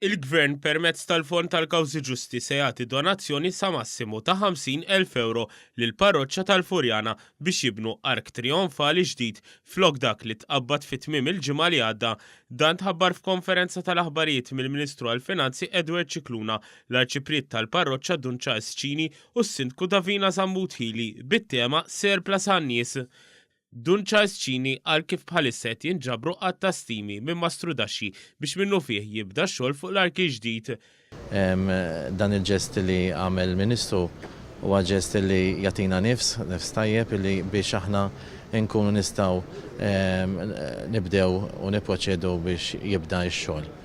Il-Gvern permezz tal-Fond tal-Kawżi Ġusti se jagħti donazzjoni sa massimu ta' 50,000 euro lil parroċċa tal-Furjana biex jibnu ark trionfali ġdid flok dak li tqabbad fit-tmiem il-ġimgħa li għadda. Dan tħabbar f'konferenza tal-aħbarijiet mill-Ministru għall-Finanzi Edward Cicluna, l-Arċipriet tal-Parroċċa Dun Charles Cini u s-Sindku Davina Zammuthili bit-tema Surplus għan-nies. Dun Charles Cini għal kif bħalissa qed jinġabru għatta stimi minn Mastru Daxxi biex minnu fih jibda xogħol fuq l-arki ġdid. Dan il-ġest li għamel Ministru huwa ġest li jagħtina nifs tajjeb li biex aħna nkunu nistgħu nibdew u nipproċedu biex jibda x-xogħol.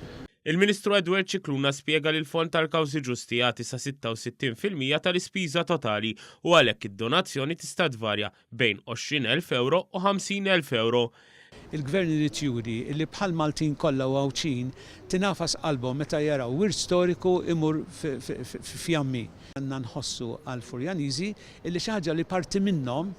Il-Ministru Edward Cicluna spjega li l-Fond tal-Kawżi Ġusti jagħti sa 66% tal-ispiża totali u għalhekk id-donazzjoni tista' tvarja bejn 20,000 euro u 50,000 euro. Il-Gvern irid juri li bħal Maltin kollha u Għawċin tinafas qalbhom meta jaraw wirt storiku imur f'jammi. Għandna nħossu għal Furjaniżi li xi ħaġa li parti minnhom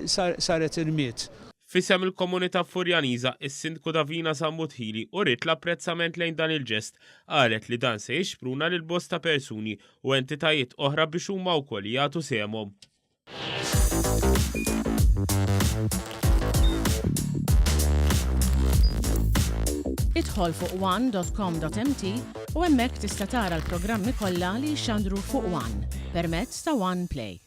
saret irmiet. Fisem il-komunità Furjaniża, is-Sindku Davina Zammuthili uriet l-apprezzament lejn dan il-ġest, qalet li dan se jixpruna lil bosta persuni u entitajiet oħra biex huma wkoll jagħtu sehemhom. Idħol fuq one.com.mt u hemmhekk tista' tara l-programmi kollha li jxandru fuq One permezz ta' One Play.